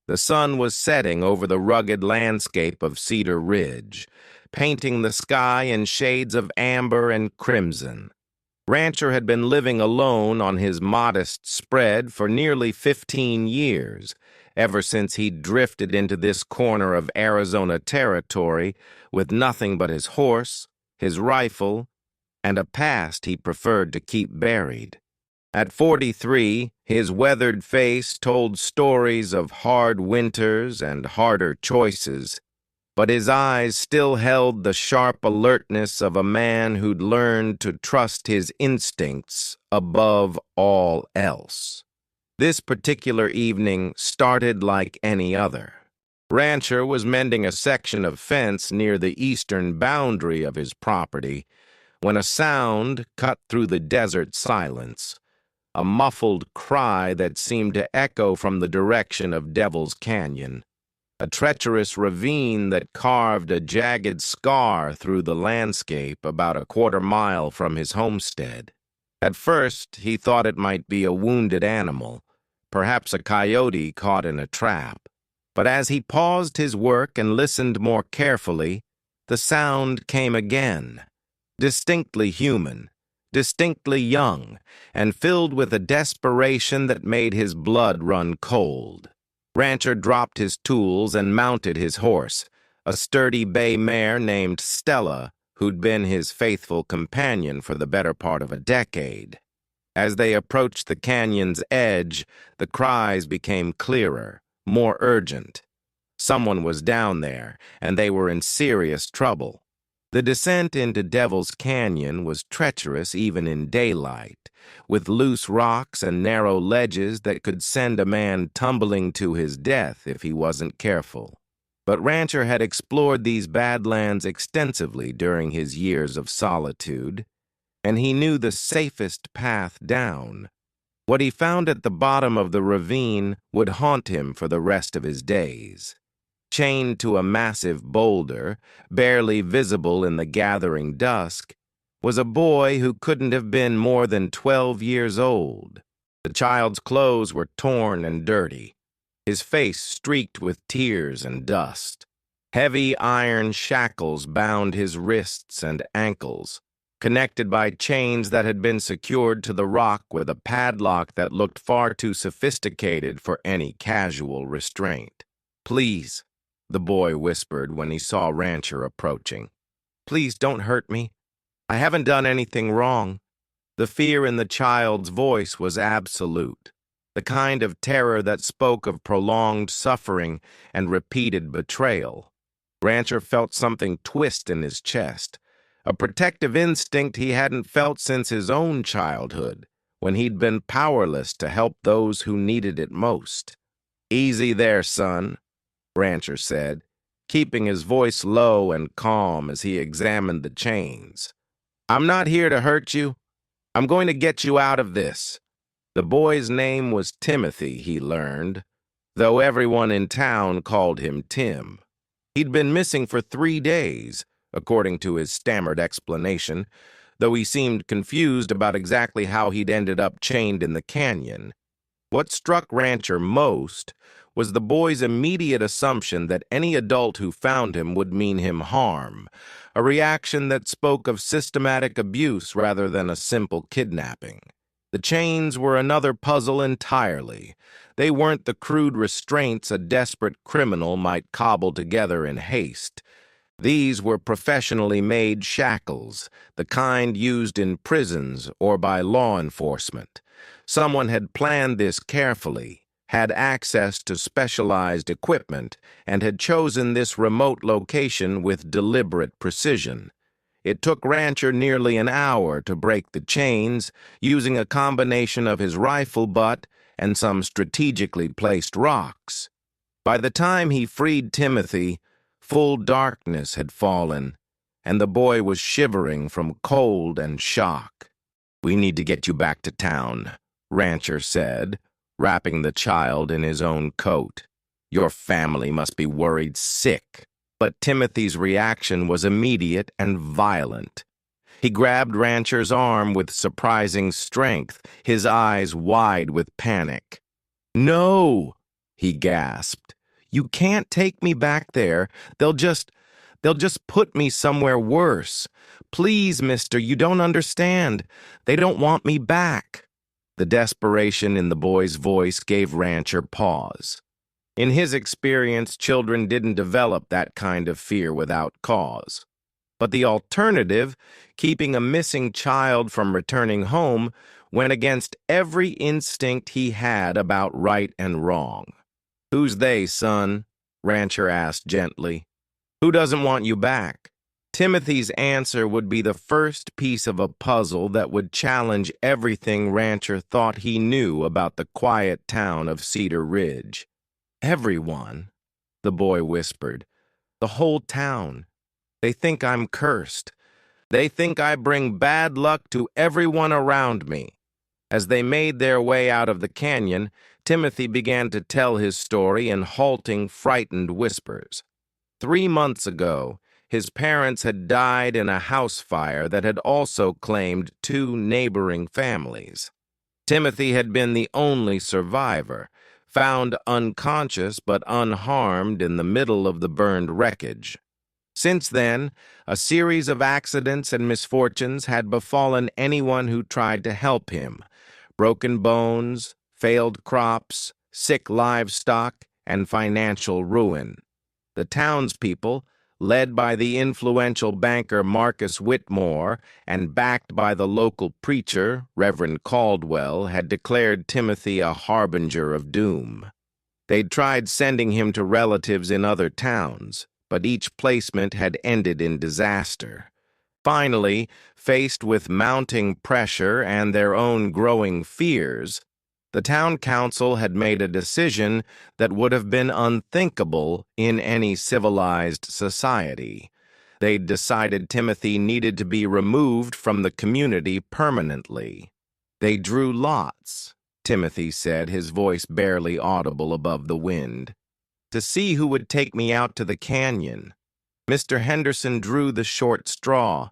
The sun was setting over the rugged landscape of Cedar Ridge, painting the sky in shades of amber and crimson. Rancher had been living alone on his modest spread for nearly 15 years, ever since he drifted into this corner of Arizona territory with nothing but his horse, his rifle, and a past he preferred to keep buried. At 43, his weathered face told stories of hard winters and harder choices, but his eyes still held the sharp alertness of a man who'd learned to trust his instincts above all else. This particular evening started like any other. Rancher was mending a section of fence near the eastern boundary of his property when a sound cut through the desert silence, a muffled cry that seemed to echo from the direction of Devil's Canyon, a treacherous ravine that carved a jagged scar through the landscape about a quarter-mile from his homestead. At first, he thought it might be a wounded animal, perhaps a coyote caught in a trap. But as he paused his work and listened more carefully, the sound came again, distinctly human, distinctly young, and filled with a desperation that made his blood run cold. Rancher dropped his tools and mounted his horse, a sturdy bay mare named Stella, who'd been his faithful companion for the better part of a decade. As they approached the canyon's edge, the cries became clearer, more urgent. Someone was down there, and they were in serious trouble. The descent into Devil's Canyon was treacherous even in daylight, with loose rocks and narrow ledges that could send a man tumbling to his death if he wasn't careful. But Rancher had explored these badlands extensively during his years of solitude, and he knew the safest path down. What he found at the bottom of the ravine would haunt him for the rest of his days. Chained to a massive boulder, barely visible in the gathering dusk, was a boy who couldn't have been more than 12 years old. The child's clothes were torn and dirty, his face streaked with tears and dust. Heavy iron shackles bound his wrists and ankles, connected by chains that had been secured to the rock with a padlock that looked far too sophisticated for any casual restraint. "Please," the boy whispered when he saw Rancher approaching. "Please don't hurt me. I haven't done anything wrong." The fear in the child's voice was absolute, the kind of terror that spoke of prolonged suffering and repeated betrayal. Rancher felt something twist in his chest, a protective instinct he hadn't felt since his own childhood, when he'd been powerless to help those who needed it most. "Easy there, son," Rancher said, keeping his voice low and calm as he examined the chains. "I'm not here to hurt you. I'm going to get you out of this." The boy's name was Timothy, he learned, though everyone in town called him Tim. He'd been missing for 3 days, according to his stammered explanation, though he seemed confused about exactly how he'd ended up chained in the canyon. What struck Rancher most was the boy's immediate assumption that any adult who found him would mean him harm, a reaction that spoke of systematic abuse rather than a simple kidnapping. The chains were another puzzle entirely. They weren't the crude restraints a desperate criminal might cobble together in haste. These were professionally made shackles, the kind used in prisons or by law enforcement. Someone had planned this carefully, had access to specialized equipment, and had chosen this remote location with deliberate precision. It took Rancher nearly an hour to break the chains, using a combination of his rifle butt and some strategically placed rocks. By the time he freed Timothy, full darkness had fallen, and the boy was shivering from cold and shock. "We need to get you back to town," Rancher said, wrapping the child in his own coat. "Your family must be worried sick." But Timothy's reaction was immediate and violent. He grabbed Rancher's arm with surprising strength, his eyes wide with panic. "No!" he gasped. "You can't take me back there. They'll just put me somewhere worse. Please, mister, you don't understand. They don't want me back." The desperation in the boy's voice gave Rancher pause. In his experience, children didn't develop that kind of fear without cause. But the alternative, keeping a missing child from returning home, went against every instinct he had about right and wrong. "Who's they, son?" Rancher asked gently. "Who doesn't want you back?" Timothy's answer would be the first piece of a puzzle that would challenge everything Rancher thought he knew about the quiet town of Cedar Ridge. "Everyone," the boy whispered. "The whole town. They think I'm cursed. They think I bring bad luck to everyone around me." As they made their way out of the canyon, Timothy began to tell his story in halting, frightened whispers. 3 months ago, his parents had died in a house fire that had also claimed 2 neighboring families. Timothy had been the only survivor, found unconscious but unharmed in the middle of the burned wreckage. Since then, a series of accidents and misfortunes had befallen anyone who tried to help him. Broken bones, failed crops, sick livestock, and financial ruin. The townspeople, led by the influential banker Marcus Whitmore and backed by the local preacher, Reverend Caldwell, had declared Timothy a harbinger of doom. They'd tried sending him to relatives in other towns, but each placement had ended in disaster. Finally, faced with mounting pressure and their own growing fears, the town council had made a decision that would have been unthinkable in any civilized society. They'd decided Timothy needed to be removed from the community permanently. "They drew lots," Timothy said, his voice barely audible above the wind, "to see who would take me out to the canyon. Mr. Henderson drew the short straw.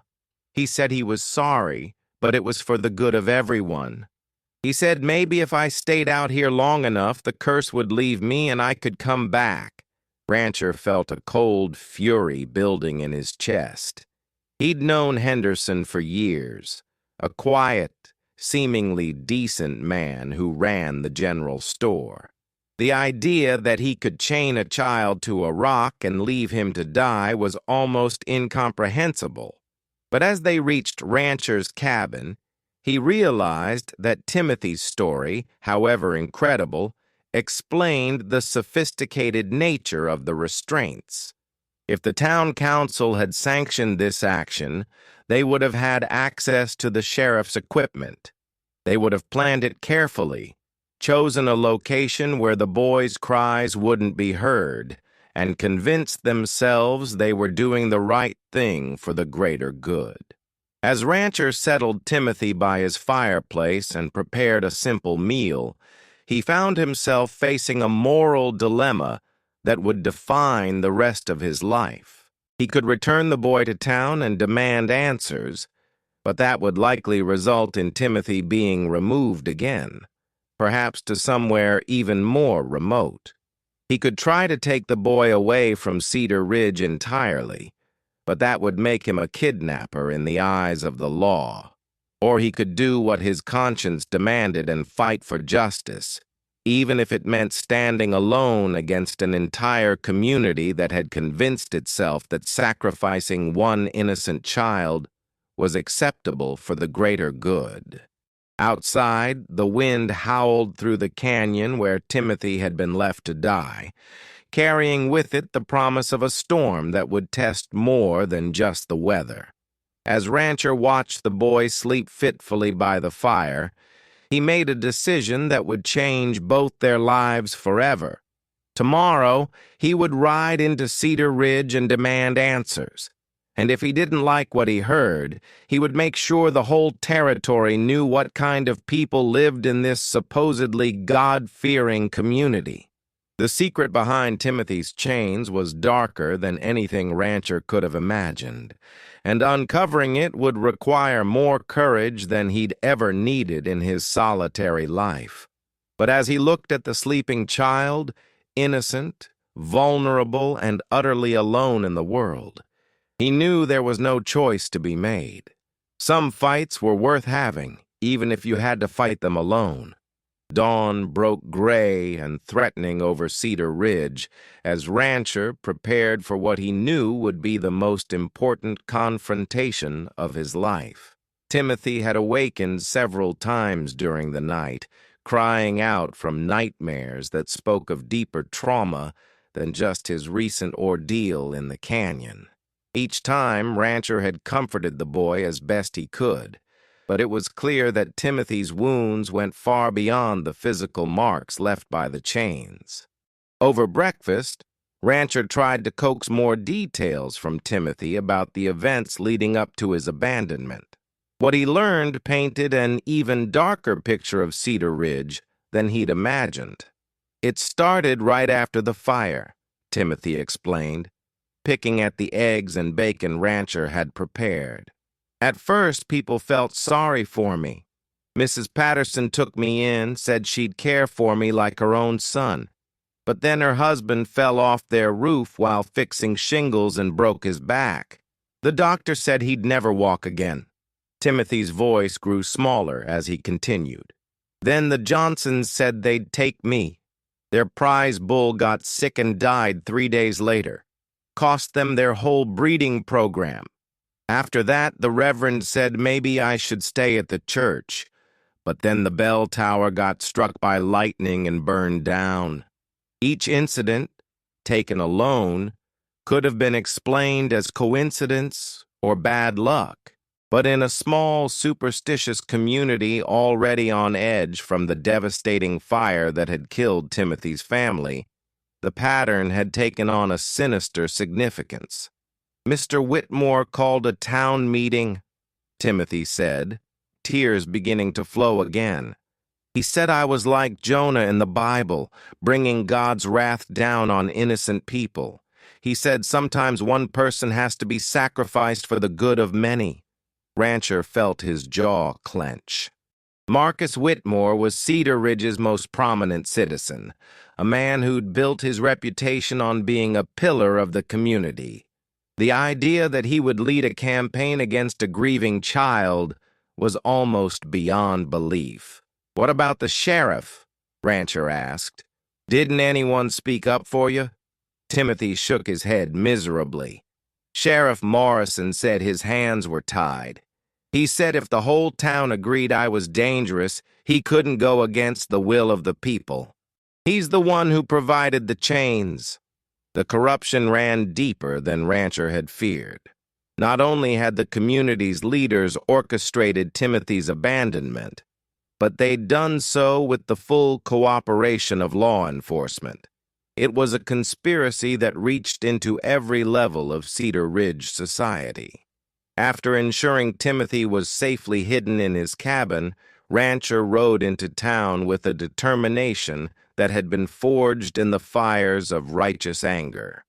He said he was sorry, but it was for the good of everyone. He said maybe if I stayed out here long enough, the curse would leave me and I could come back." Rancher felt a cold fury building in his chest. He'd known Henderson for years, a quiet, seemingly decent man who ran the general store. The idea that he could chain a child to a rock and leave him to die was almost incomprehensible. But as they reached Rancher's cabin, he realized that Timothy's story, however incredible, explained the sophisticated nature of the restraints. If the town council had sanctioned this action, they would have had access to the sheriff's equipment. They would have planned it carefully, chosen a location where the boy's cries wouldn't be heard, and convinced themselves they were doing the right thing for the greater good. As Rancher settled Timothy by his fireplace and prepared a simple meal, he found himself facing a moral dilemma that would define the rest of his life. He could return the boy to town and demand answers, but that would likely result in Timothy being removed again, perhaps to somewhere even more remote. He could try to take the boy away from Cedar Ridge entirely, but that would make him a kidnapper in the eyes of the law. Or he could do what his conscience demanded and fight for justice, even if it meant standing alone against an entire community that had convinced itself that sacrificing one innocent child was acceptable for the greater good. Outside, the wind howled through the canyon where Timothy had been left to die, carrying with it the promise of a storm that would test more than just the weather. As Rancher watched the boy sleep fitfully by the fire, he made a decision that would change both their lives forever. Tomorrow, he would ride into Cedar Ridge and demand answers. And if he didn't like what he heard, he would make sure the whole territory knew what kind of people lived in this supposedly God-fearing community. The secret behind Timothy's chains was darker than anything Rancher could have imagined, and uncovering it would require more courage than he'd ever needed in his solitary life. But as he looked at the sleeping child, innocent, vulnerable, and utterly alone in the world. He knew there was no choice to be made. Some fights were worth having, even if you had to fight them alone. Dawn broke gray and threatening over Cedar Ridge as Rancher prepared for what he knew would be the most important confrontation of his life. Timothy had awakened several times during the night, crying out from nightmares that spoke of deeper trauma than just his recent ordeal in the canyon. Each time, Rancher had comforted the boy as best he could, but it was clear that Timothy's wounds went far beyond the physical marks left by the chains. Over breakfast, Rancher tried to coax more details from Timothy about the events leading up to his abandonment. What he learned painted an even darker picture of Cedar Ridge than he'd imagined. It started right after the fire, Timothy explained, picking at the eggs and bacon Rancher had prepared. At first, people felt sorry for me. Mrs. Patterson took me in, said she'd care for me like her own son. But then her husband fell off their roof while fixing shingles and broke his back. The doctor said he'd never walk again. Timothy's voice grew smaller as he continued. Then the Johnsons said they'd take me. Their prize bull got sick and died 3 days later. Cost them their whole breeding program. After that, the Reverend said maybe I should stay at the church, but then the bell tower got struck by lightning and burned down. Each incident, taken alone, could have been explained as coincidence or bad luck, but in a small, superstitious community already on edge from the devastating fire that had killed Timothy's family, the pattern had taken on a sinister significance. Mr. Whitmore called a town meeting, Timothy said, tears beginning to flow again. He said I was like Jonah in the Bible, bringing God's wrath down on innocent people. He said sometimes one person has to be sacrificed for the good of many. Rancher felt his jaw clench. Marcus Whitmore was Cedar Ridge's most prominent citizen, a man who'd built his reputation on being a pillar of the community. The idea that he would lead a campaign against a grieving child was almost beyond belief. "What about the sheriff?" Rancher asked. "Didn't anyone speak up for you?" Timothy shook his head miserably. Sheriff Morrison said his hands were tied. He said if the whole town agreed I was dangerous, he couldn't go against the will of the people. He's the one who provided the chains. The corruption ran deeper than Rancher had feared. Not only had the community's leaders orchestrated Timothy's abandonment, but they'd done so with the full cooperation of law enforcement. It was a conspiracy that reached into every level of Cedar Ridge society. After ensuring Timothy was safely hidden in his cabin, Rancher rode into town with a determination that had been forged in the fires of righteous anger.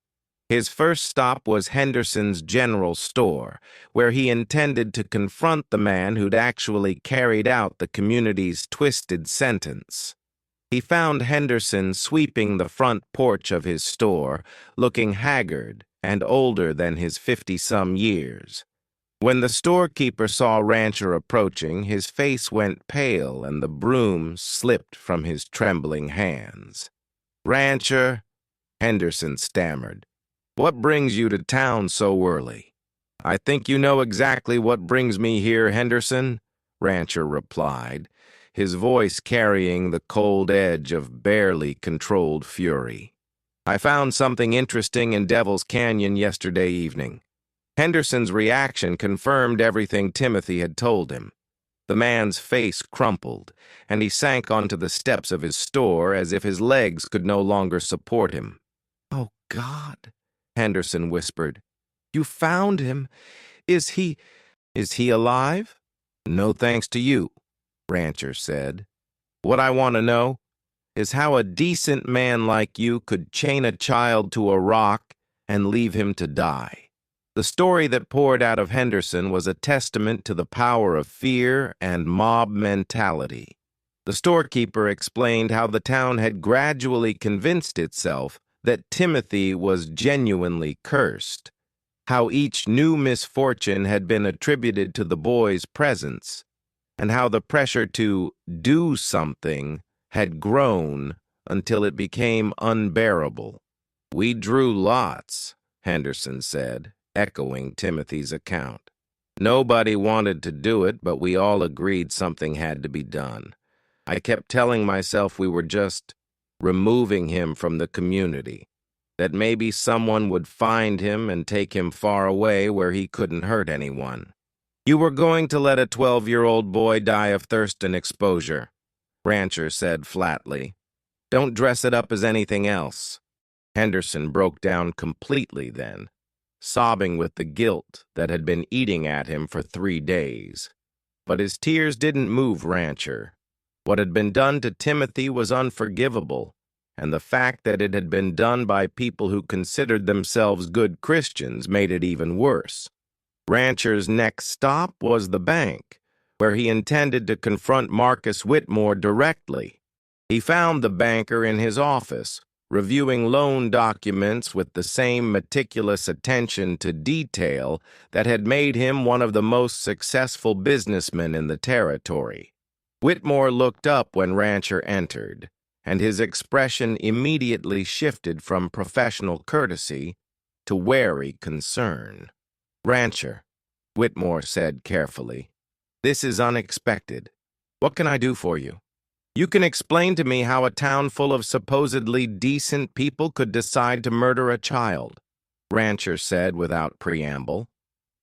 His first stop was Henderson's general store, where he intended to confront the man who'd actually carried out the community's twisted sentence. He found Henderson sweeping the front porch of his store, looking haggard and older than his 50-some years. When the storekeeper saw Rancher approaching, his face went pale and the broom slipped from his trembling hands. "Rancher," Henderson stammered, "what brings you to town so early?" "I think you know exactly what brings me here, Henderson," Rancher replied, his voice carrying the cold edge of barely controlled fury. "I found something interesting in Devil's Canyon yesterday evening." Henderson's reaction confirmed everything Timothy had told him. The man's face crumpled, and he sank onto the steps of his store as if his legs could no longer support him. "Oh, God," Henderson whispered. "You found him. Is he alive?" "No thanks to you," Rancher said. "What I want to know is how a decent man like you could chain a child to a rock and leave him to die." The story that poured out of Henderson was a testament to the power of fear and mob mentality. The storekeeper explained how the town had gradually convinced itself that Timothy was genuinely cursed, how each new misfortune had been attributed to the boy's presence, and how the pressure to do something had grown until it became unbearable. "We drew lots," Henderson said, echoing Timothy's account. "Nobody wanted to do it, but we all agreed something had to be done. I kept telling myself we were just removing him from the community, that maybe someone would find him and take him far away where he couldn't hurt anyone." "You were going to let a 12-year-old boy die of thirst and exposure," Rancher said flatly. "Don't dress it up as anything else." Henderson broke down completely then, sobbing with the guilt that had been eating at him for 3 days. But his tears didn't move Rancher. What had been done to Timothy was unforgivable, and the fact that it had been done by people who considered themselves good Christians made it even worse. Rancher's next stop was the bank, where he intended to confront Marcus Whitmore directly. He found the banker in his office, reviewing loan documents with the same meticulous attention to detail that had made him one of the most successful businessmen in the territory. Whitmore looked up when Rancher entered, and his expression immediately shifted from professional courtesy to wary concern. "Rancher," Whitmore said carefully, "this is unexpected. What can I do for you? You can explain to me how a town full of supposedly decent people could decide to murder a child," Rancher said without preamble.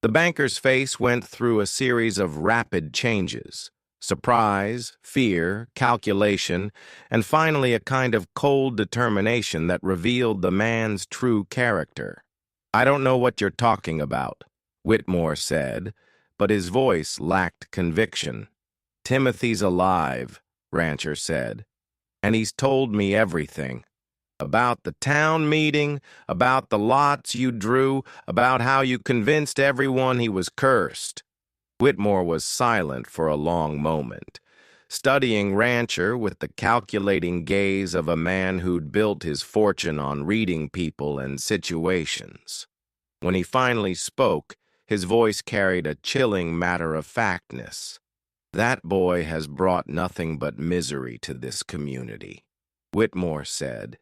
The banker's face went through a series of rapid changes: surprise, fear, calculation, and finally a kind of cold determination that revealed the man's true character. "I don't know what you're talking about," Whitmore said, but his voice lacked conviction. "Timothy's alive," Rancher said, "and he's told me everything. About the town meeting, about the lots you drew, about how you convinced everyone he was cursed." Whitmore was silent for a long moment, studying Rancher with the calculating gaze of a man who'd built his fortune on reading people and situations. When he finally spoke, his voice carried a chilling matter-of-factness. "That boy has brought nothing but misery to this community," Whitmore said.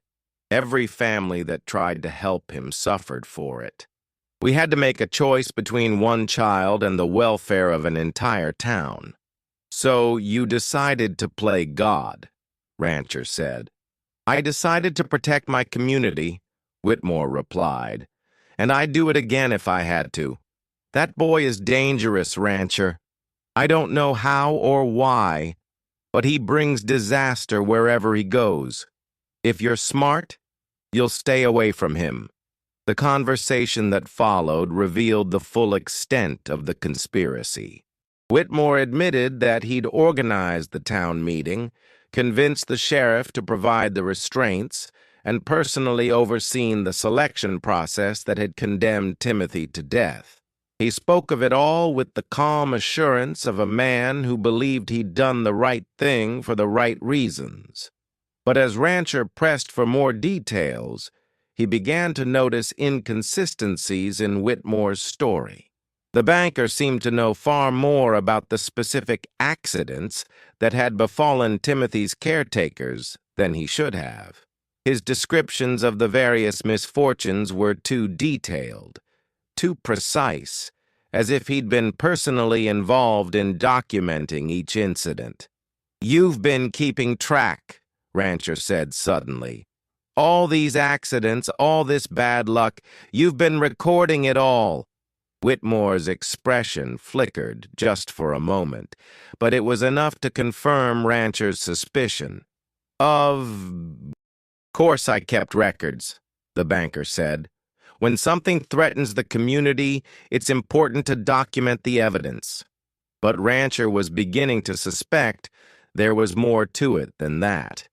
"Every family that tried to help him suffered for it. We had to make a choice between one child and the welfare of an entire town. So you decided to play God," Rancher said. "I decided to protect my community," Whitmore replied, "and I'd do it again if I had to. That boy is dangerous, Rancher. I don't know how or why, but he brings disaster wherever he goes. If you're smart, you'll stay away from him." The conversation that followed revealed the full extent of the conspiracy. Whitmore admitted that he'd organized the town meeting, convinced the sheriff to provide the restraints, and personally overseen the selection process that had condemned Timothy to death. He spoke of it all with the calm assurance of a man who believed he'd done the right thing for the right reasons. But as Rancher pressed for more details, he began to notice inconsistencies in Whitmore's story. The banker seemed to know far more about the specific accidents that had befallen Timothy's caretakers than he should have. His descriptions of the various misfortunes were too detailed, too precise, as if he'd been personally involved in documenting each incident. "You've been keeping track," Rancher said suddenly. "All these accidents, all this bad luck, you've been recording it all." Whitmore's expression flickered just for a moment, but it was enough to confirm Rancher's suspicion. "Of course I kept records," the banker said. "When something threatens the community, it's important to document the evidence." But Rancher was beginning to suspect there was more to it than that.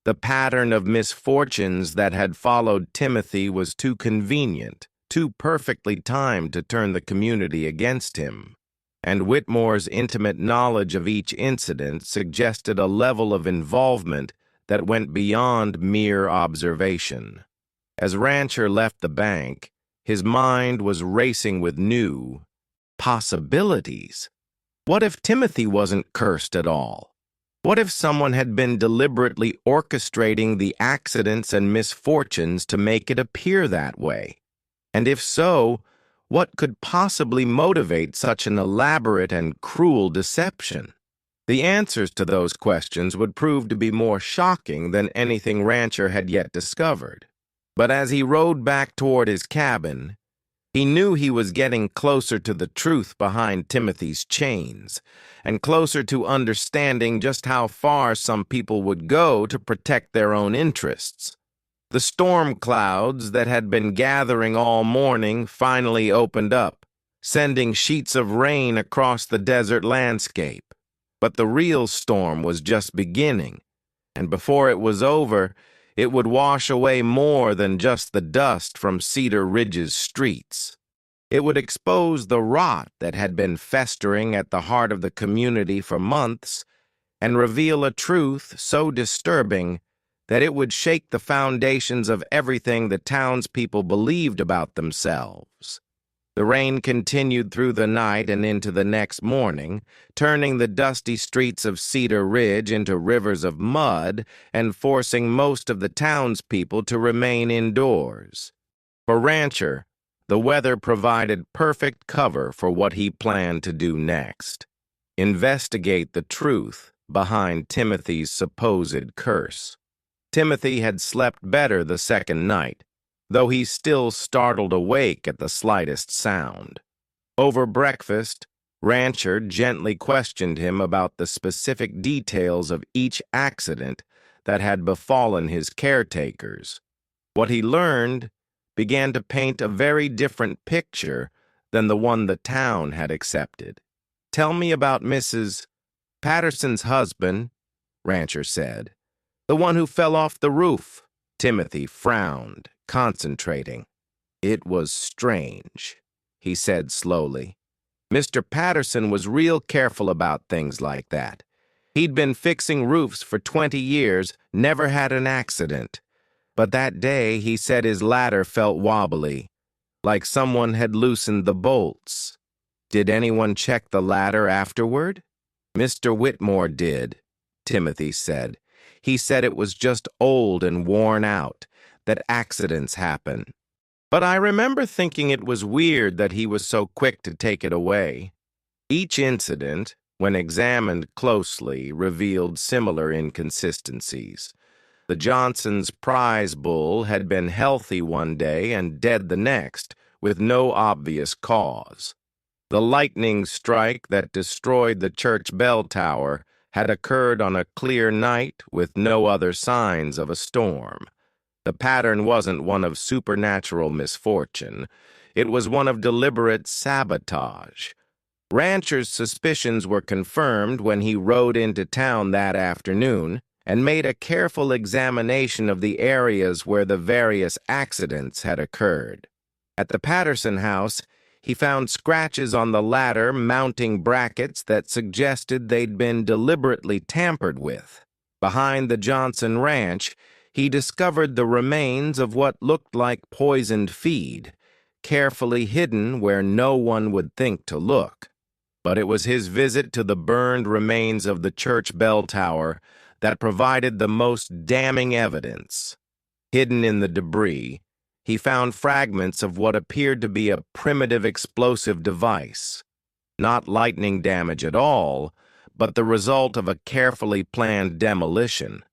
The pattern of misfortunes that had followed Timothy was too convenient, too perfectly timed to turn the community against him. and Whitmore's intimate knowledge of each incident suggested a level of involvement that went beyond mere observation. As Rancher left the bank, his mind was racing with new possibilities. What if Timothy wasn't cursed at all? What if someone had been deliberately orchestrating the accidents and misfortunes to make it appear that way? And if so, what could possibly motivate such an elaborate and cruel deception? The answers to those questions would prove to be more shocking than anything Rancher had yet discovered. But as he rode back toward his cabin, he knew he was getting closer to the truth behind Timothy's chains, and closer to understanding just how far some people would go to protect their own interests. The storm clouds that had been gathering all morning finally opened up, sending sheets of rain across the desert landscape. But the real storm was just beginning, and before it was over, it would wash away more than just the dust from Cedar Ridge's streets. It would expose the rot that had been festering at the heart of the community for months and reveal a truth so disturbing that it would shake the foundations of everything the townspeople believed about themselves. The rain continued through the night and into the next morning, turning the dusty streets of Cedar Ridge into rivers of mud and forcing most of the townspeople to remain indoors. For Rancher, the weather provided perfect cover for what he planned to do next: investigate the truth behind Timothy's supposed curse. Timothy had slept better the second night, though he still startled awake at the slightest sound. Over breakfast, Rancher gently questioned him about the specific details of each accident that had befallen his caretakers. What he learned began to paint a very different picture than the one the town had accepted. "Tell me about Mrs. Patterson's husband," Rancher said. "The one who fell off the roof." Timothy frowned, concentrating. "It was strange," he said slowly. "Mr. Patterson was real careful about things like that. He'd been fixing roofs for 20 years, never had an accident. But that day he said his ladder felt wobbly, like someone had loosened the bolts." "Did anyone check the ladder afterward?" "Mr. Whitmore did," Timothy said. "He said it was just old and worn out, that accidents happen. But I remember thinking it was weird that he was so quick to take it away." Each incident, when examined closely, revealed similar inconsistencies. The Johnsons' prize bull had been healthy one day and dead the next, with no obvious cause. The lightning strike that destroyed the church bell tower had occurred on a clear night with no other signs of a storm. The pattern wasn't one of supernatural misfortune. It was one of deliberate sabotage. Rancher's suspicions were confirmed when he rode into town that afternoon and made a careful examination of the areas where the various accidents had occurred. At the Patterson house, he found scratches on the ladder mounting brackets that suggested they'd been deliberately tampered with. Behind the Johnson ranch, he discovered the remains of what looked like poisoned feed, carefully hidden where no one would think to look. But it was his visit to the burned remains of the church bell tower that provided the most damning evidence. Hidden in the debris, he found fragments of what appeared to be a primitive explosive device. Not lightning damage at all, but the result of a carefully planned demolition.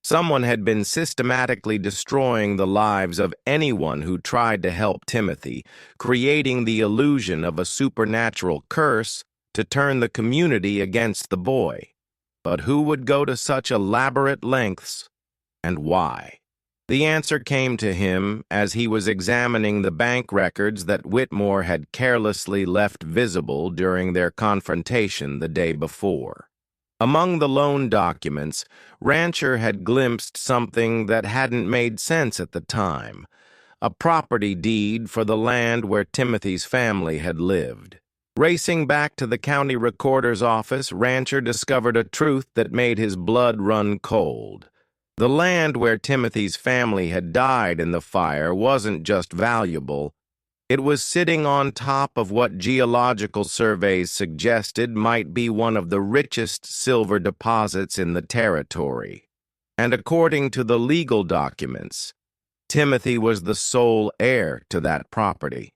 Someone had been systematically destroying the lives of anyone who tried to help Timothy, creating the illusion of a supernatural curse to turn the community against the boy. But who would go to such elaborate lengths, and why? The answer came to him as he was examining the bank records that Whitmore had carelessly left visible during their confrontation the day before. Among the loan documents, Rancher had glimpsed something that hadn't made sense at the time: a property deed for the land where Timothy's family had lived. Racing back to the county recorder's office, Rancher discovered a truth that made his blood run cold. The land where Timothy's family had died in the fire wasn't just valuable. It was sitting on top of what geological surveys suggested might be one of the richest silver deposits in the territory. And according to the legal documents, Timothy was the sole heir to that property.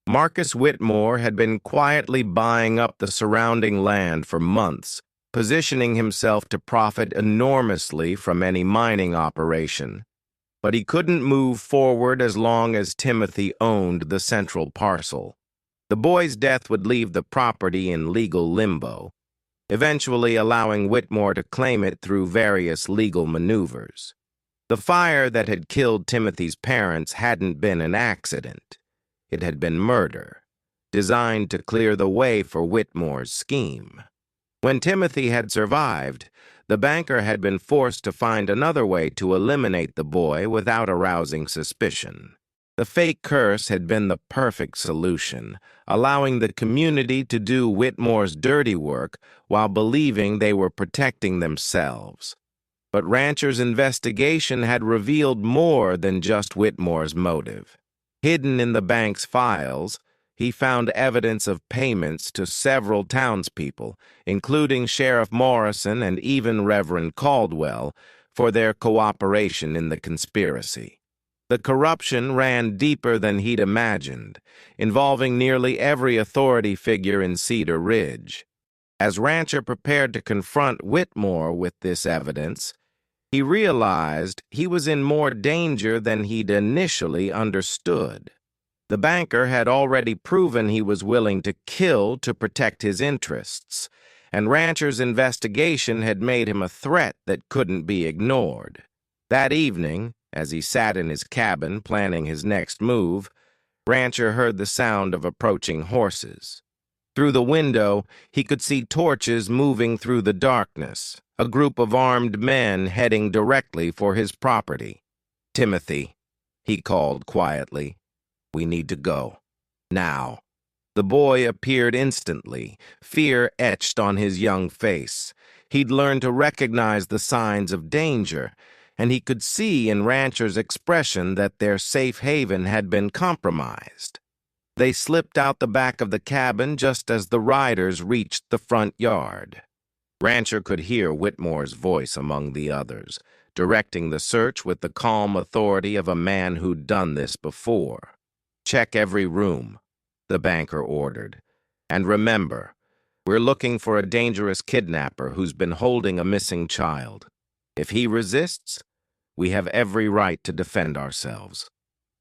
Marcus Whitmore had been quietly buying up the surrounding land for months, positioning himself to profit enormously from any mining operation. But he couldn't move forward as long as Timothy owned the central parcel. The boy's death would leave the property in legal limbo, eventually allowing Whitmore to claim it through various legal maneuvers. The fire that had killed Timothy's parents hadn't been an accident. It had been murder, designed to clear the way for Whitmore's scheme. When Timothy had survived, the banker had been forced to find another way to eliminate the boy without arousing suspicion. The fake curse had been the perfect solution, allowing the community to do Whitmore's dirty work while believing they were protecting themselves. But Rancher's investigation had revealed more than just Whitmore's motive. Hidden in the bank's files, he found evidence of payments to several townspeople, including Sheriff Morrison and even Reverend Caldwell, for their cooperation in the conspiracy. The corruption ran deeper than he'd imagined, involving nearly every authority figure in Cedar Ridge. As Rancher prepared to confront Whitmore with this evidence, he realized he was in more danger than he'd initially understood. The banker had already proven he was willing to kill to protect his interests, and Rancher's investigation had made him a threat that couldn't be ignored. That evening, as he sat in his cabin planning his next move, Rancher heard the sound of approaching horses. Through the window, he could see torches moving through the darkness, a group of armed men heading directly for his property. "Timothy," he called quietly, "we need to go. Now." The boy appeared instantly, fear etched on his young face. He'd learned to recognize the signs of danger, and he could see in Rancher's expression that their safe haven had been compromised. They slipped out the back of the cabin just as the riders reached the front yard. Rancher could hear Whitmore's voice among the others, directing the search with the calm authority of a man who'd done this before. "Check every room," the banker ordered. "And remember, we're looking for a dangerous kidnapper who's been holding a missing child. If he resists, we have every right to defend ourselves."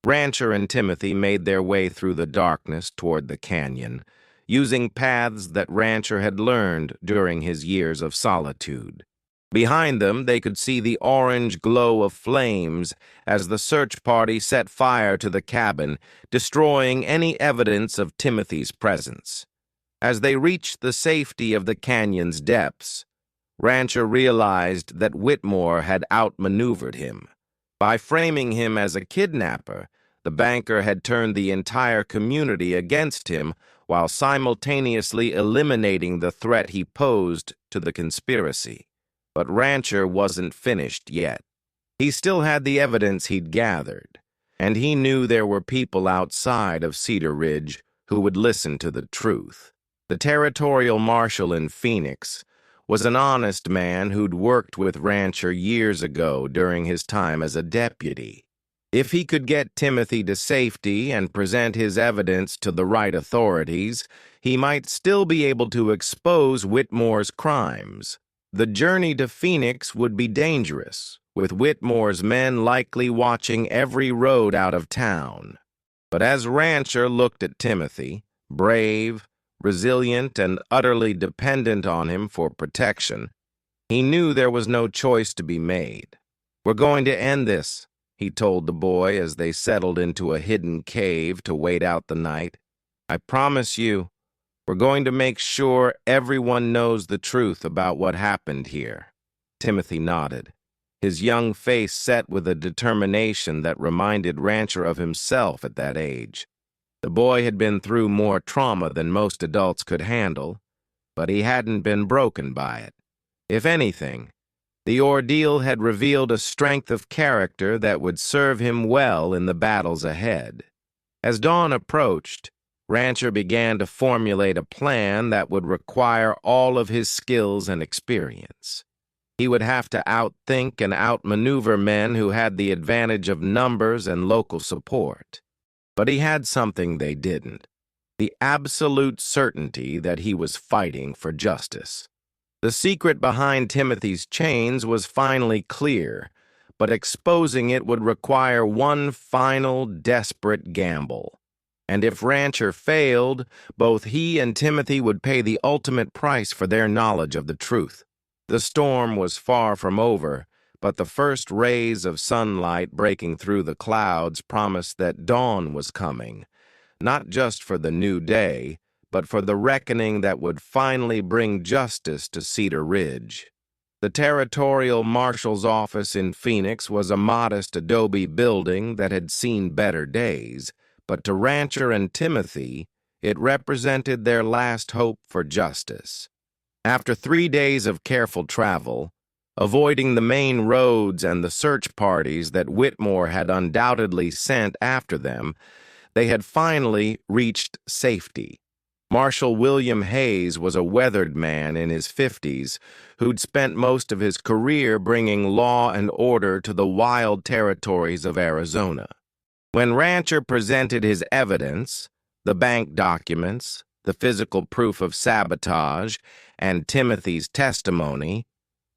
Rancher and Timothy made their way through the darkness toward the canyon, using paths that Rancher had learned during his years of solitude. Behind them, they could see the orange glow of flames as the search party set fire to the cabin, destroying any evidence of Timothy's presence. As they reached the safety of the canyon's depths, Rancher realized that Whitmore had outmaneuvered him. By framing him as a kidnapper, the banker had turned the entire community against him while simultaneously eliminating the threat he posed to the conspiracy. But Rancher wasn't finished yet. He still had the evidence he'd gathered, and he knew there were people outside of Cedar Ridge who would listen to the truth. The territorial marshal in Phoenix was an honest man who'd worked with Rancher years ago during his time as a deputy. If he could get Timothy to safety and present his evidence to the right authorities, he might still be able to expose Whitmore's crimes. The journey to Phoenix would be dangerous, with Whitmore's men likely watching every road out of town. But as Rancher looked at Timothy, brave, resilient, and utterly dependent on him for protection, he knew there was no choice to be made. "We're going to end this," he told the boy as they settled into a hidden cave to wait out the night. "I promise you, we're going to make sure everyone knows the truth about what happened here." Timothy nodded, his young face set with a determination that reminded Rancher of himself at that age. The boy had been through more trauma than most adults could handle, but he hadn't been broken by it. If anything, the ordeal had revealed a strength of character that would serve him well in the battles ahead. As dawn approached, Rancher began to formulate a plan that would require all of his skills and experience. He would have to outthink and outmaneuver men who had the advantage of numbers and local support. But he had something they didn't: the absolute certainty that he was fighting for justice. The secret behind Timothy's chains was finally clear, but exposing it would require one final, desperate gamble. And if Rancher failed, both he and Timothy would pay the ultimate price for their knowledge of the truth. The storm was far from over, but the first rays of sunlight breaking through the clouds promised that dawn was coming, not just for the new day, but for the reckoning that would finally bring justice to Cedar Ridge. The Territorial Marshal's office in Phoenix was a modest adobe building that had seen better days, but to Rancher and Timothy, it represented their last hope for justice. After 3 days of careful travel, avoiding the main roads and the search parties that Whitmore had undoubtedly sent after them, they had finally reached safety. Marshal William Hayes was a weathered man in his 50s who'd spent most of his career bringing law and order to the wild territories of Arizona. When Rancher presented his evidence, the bank documents, the physical proof of sabotage, and Timothy's testimony,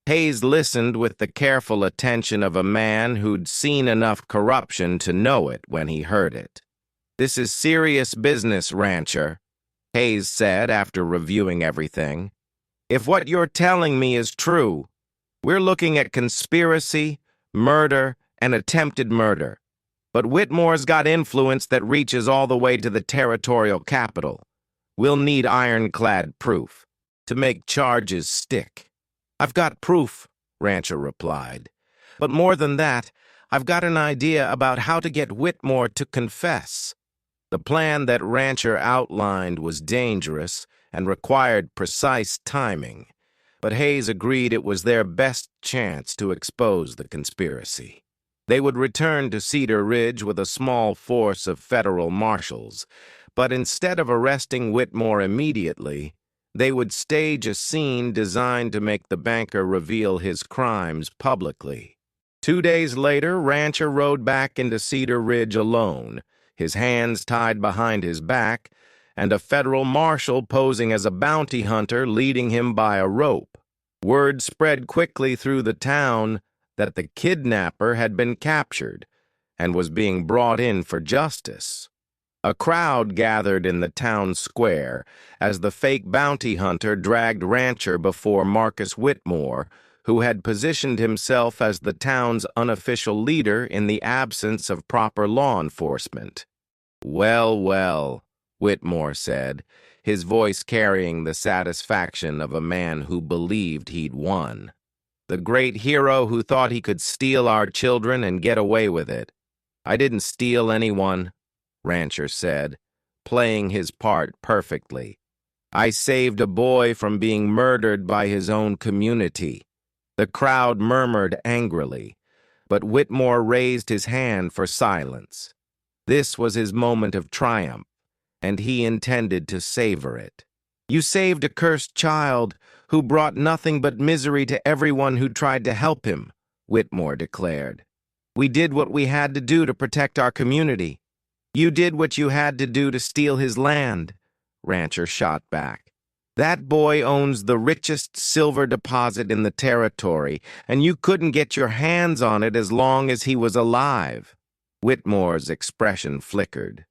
Hayes listened with the careful attention of a man who'd seen enough corruption to know it when he heard it. "This is serious business, Rancher," Hayes said after reviewing everything. "If what you're telling me is true, we're looking at conspiracy, murder, and attempted murder. But Whitmore's got influence that reaches all the way to the territorial capital. We'll need ironclad proof to make charges stick." "I've got proof," Rancher replied. "But more than that, I've got an idea about how to get Whitmore to confess." The plan that Rancher outlined was dangerous and required precise timing, but Hayes agreed it was their best chance to expose the conspiracy. They would return to Cedar Ridge with a small force of federal marshals, but instead of arresting Whitmore immediately, they would stage a scene designed to make the banker reveal his crimes publicly. 2 days later, Rancher rode back into Cedar Ridge alone, his hands tied behind his back, and a federal marshal posing as a bounty hunter leading him by a rope. Word spread quickly through the town that the kidnapper had been captured and was being brought in for justice. A crowd gathered in the town square as the fake bounty hunter dragged Rancher before Marcus Whitmore, who had positioned himself as the town's unofficial leader in the absence of proper law enforcement. "Well, well," Whitmore said, his voice carrying the satisfaction of a man who believed he'd won. "The great hero who thought he could steal our children and get away with it. I didn't steal anyone," Rancher said, playing his part perfectly. "I saved a boy from being murdered by his own community." The crowd murmured angrily, but Whitmore raised his hand for silence. This was his moment of triumph, and he intended to savor it. "You saved a cursed child who brought nothing but misery to everyone who tried to help him," Whitmore declared. "We did what we had to do to protect our community. You did what you had to do to steal his land," Rancher shot back. "That boy owns the richest silver deposit in the territory, and you couldn't get your hands on it as long as he was alive." Whitmore's expression flickered,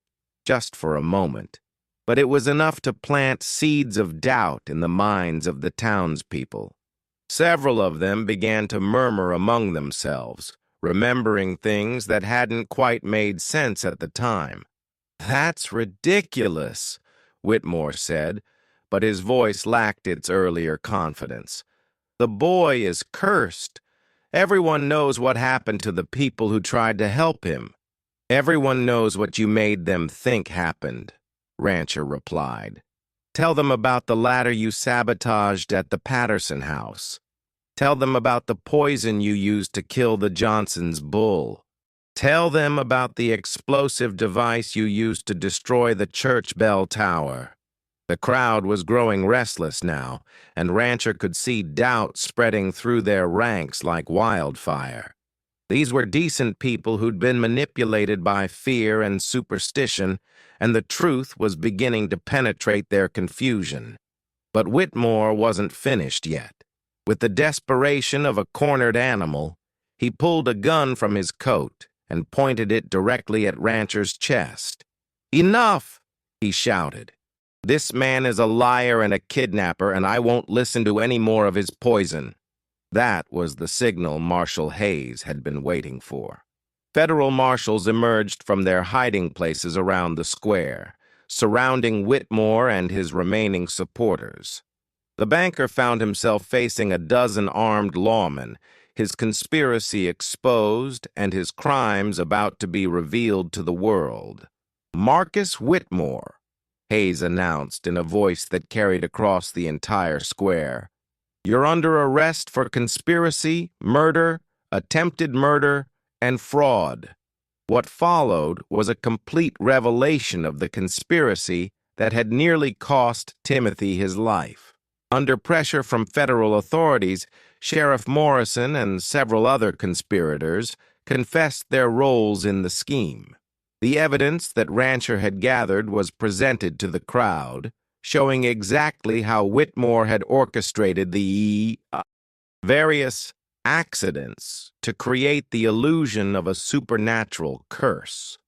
just for a moment, but it was enough to plant seeds of doubt in the minds of the townspeople. Several of them began to murmur among themselves, remembering things that hadn't quite made sense at the time. "That's ridiculous," Whitmore said, but his voice lacked its earlier confidence. "The boy is cursed. Everyone knows what happened to the people who tried to help him." Everyone knows what you made them think happened, Rancher replied. Tell them about the ladder you sabotaged at the Patterson house. Tell them about the poison you used to kill the Johnson's bull. Tell them about the explosive device you used to destroy the church bell tower. The crowd was growing restless now, and Rancher could see doubt spreading through their ranks like wildfire. These were decent people who'd been manipulated by fear and superstition, and the truth was beginning to penetrate their confusion. But Whitmore wasn't finished yet. With the desperation of a cornered animal, he pulled a gun from his coat and pointed it directly at Rancher's chest. "Enough!" he shouted. "This man is a liar and a kidnapper, and I won't listen to any more of his poison." That was the signal Marshal Hayes had been waiting for. Federal marshals emerged from their hiding places around the square, surrounding Whitmore and his remaining supporters. The banker found himself facing a dozen armed lawmen, his conspiracy exposed and his crimes about to be revealed to the world. "Marcus Whitmore," Hayes announced in a voice that carried across the entire square. "You're under arrest for conspiracy, murder, attempted murder, and fraud." What followed was a complete revelation of the conspiracy that had nearly cost Timothy his life. Under pressure from federal authorities, Sheriff Morrison and several other conspirators confessed their roles in the scheme. The evidence that Rancher had gathered was presented to the crowd, showing exactly how Whitmore had orchestrated the various accidents to create the illusion of a supernatural curse.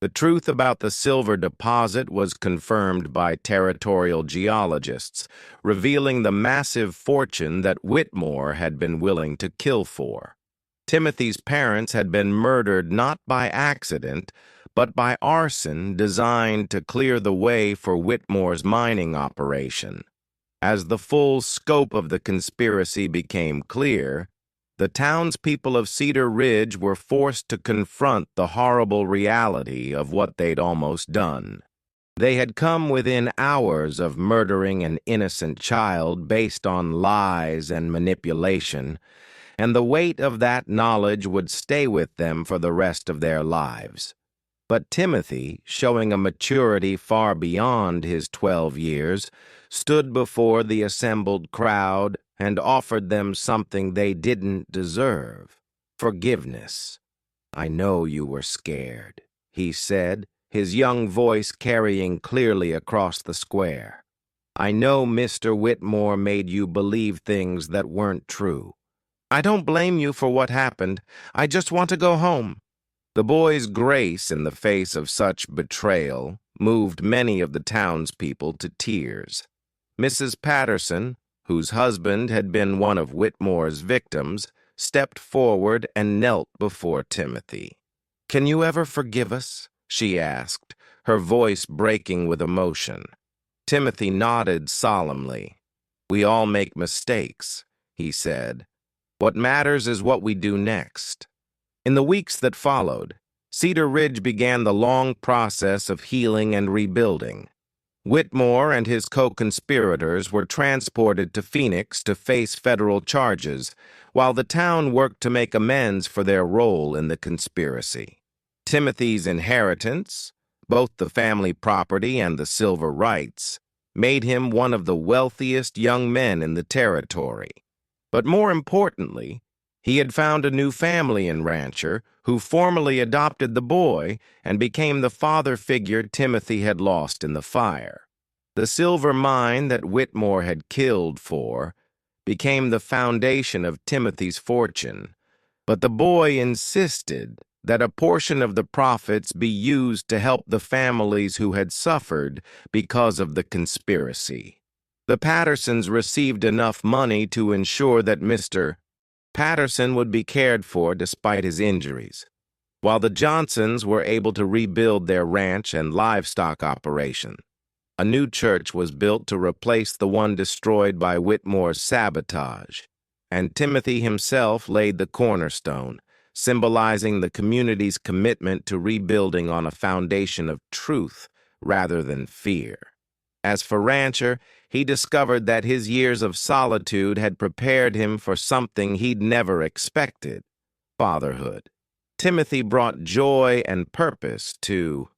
The truth about the silver deposit was confirmed by territorial geologists, revealing the massive fortune that Whitmore had been willing to kill for. Timothy's parents had been murdered not by accident, but by arson designed to clear the way for Whitmore's mining operation. As the full scope of the conspiracy became clear, the townspeople of Cedar Ridge were forced to confront the horrible reality of what they'd almost done. They had come within hours of murdering an innocent child based on lies and manipulation, and the weight of that knowledge would stay with them for the rest of their lives. But Timothy, showing a maturity far beyond his 12 years, stood before the assembled crowd and offered them something they didn't deserve: forgiveness. "I know you were scared," he said, his young voice carrying clearly across the square. "I know Mr. Whitmore made you believe things that weren't true. I don't blame you for what happened. I just want to go home." The boy's grace in the face of such betrayal moved many of the townspeople to tears. Mrs. Patterson, whose husband had been one of Whitmore's victims, stepped forward and knelt before Timothy. "Can you ever forgive us?" she asked, her voice breaking with emotion. Timothy nodded solemnly. "We all make mistakes," he said. "What matters is what we do next." In the weeks that followed, Cedar Ridge began the long process of healing and rebuilding. Whitmore and his co-conspirators were transported to Phoenix to face federal charges, while the town worked to make amends for their role in the conspiracy. Timothy's inheritance, both the family property and the silver rights, made him one of the wealthiest young men in the territory. But more importantly, he had found a new family in Rancher who formally adopted the boy and became the father figure Timothy had lost in the fire. The silver mine that Whitmore had killed for became the foundation of Timothy's fortune, but the boy insisted that a portion of the profits be used to help the families who had suffered because of the conspiracy. The Pattersons received enough money to ensure that Mr. Patterson would be cared for despite his injuries, while the Johnsons were able to rebuild their ranch and livestock operation. A new church was built to replace the one destroyed by Whitmore's sabotage, and Timothy himself laid the cornerstone, symbolizing the community's commitment to rebuilding on a foundation of truth rather than fear. As for Rancher, he discovered that his years of solitude had prepared him for something he'd never expected: fatherhood. Timothy brought joy and purpose to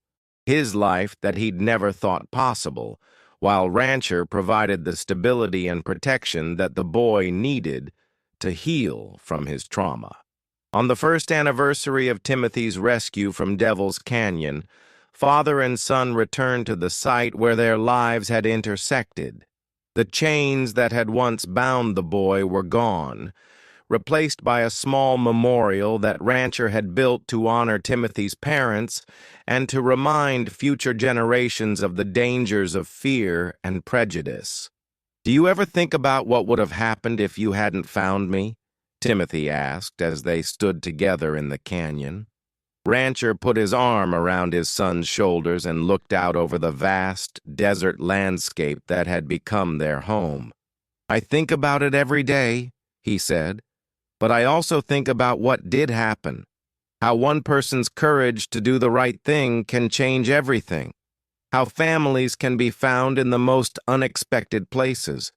his life that he'd never thought possible, while Rancher provided the stability and protection that the boy needed to heal from his trauma. On the first anniversary of Timothy's rescue from Devil's Canyon, father and son returned to the site where their lives had intersected. The chains that had once bound the boy were gone, replaced by a small memorial that Rancher had built to honor Timothy's parents and to remind future generations of the dangers of fear and prejudice. "Do you ever think about what would have happened if you hadn't found me?" Timothy asked as they stood together in the canyon. Rancher put his arm around his son's shoulders and looked out over the vast desert landscape that had become their home. "I think about it every day," he said. "But I also think about what did happen, how one person's courage to do the right thing can change everything, how families can be found in the most unexpected places,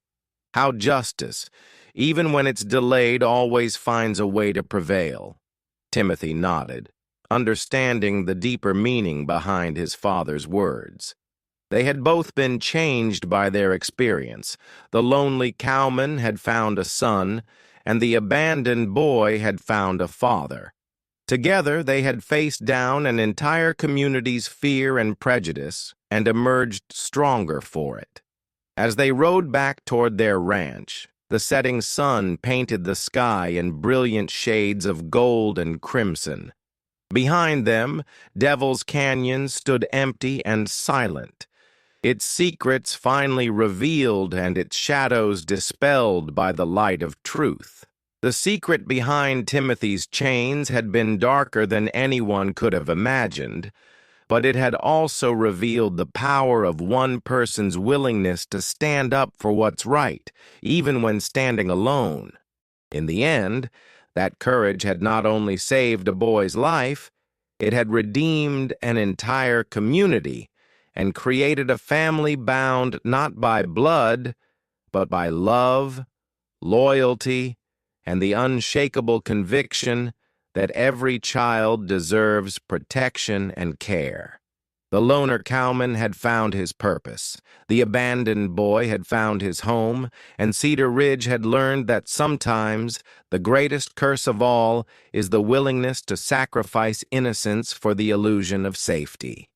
how justice, even when it's delayed, always finds a way to prevail." Timothy nodded, understanding the deeper meaning behind his father's words. They had both been changed by their experience. The lonely cowman had found a son, and the abandoned boy had found a father. Together, they had faced down an entire community's fear and prejudice and emerged stronger for it. As they rode back toward their ranch, the setting sun painted the sky in brilliant shades of gold and crimson. Behind them, Devil's Canyon stood empty and silent, its secrets finally revealed and its shadows dispelled by the light of truth. The secret behind Timothy's chains had been darker than anyone could have imagined, but it had also revealed the power of one person's willingness to stand up for what's right, even when standing alone. In the end, that courage had not only saved a boy's life, it had redeemed an entire community and created a family bound not by blood, but by love, loyalty, and the unshakable conviction that every child deserves protection and care. The loner cowman had found his purpose, the abandoned boy had found his home, and Cedar Ridge had learned that sometimes the greatest curse of all is the willingness to sacrifice innocence for the illusion of safety.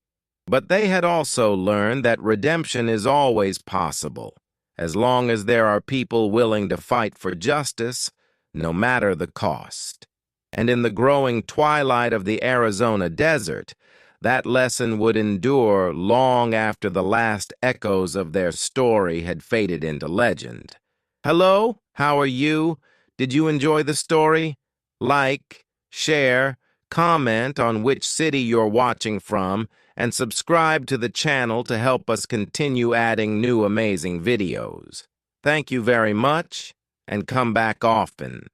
But they had also learned that redemption is always possible, as long as there are people willing to fight for justice, no matter the cost. And in the growing twilight of the Arizona desert, that lesson would endure long after the last echoes of their story had faded into legend. Hello, how are you? Did you enjoy the story? Like, share, comment on which city you're watching from, and subscribe to the channel to help us continue adding new amazing videos. Thank you very much, and come back often.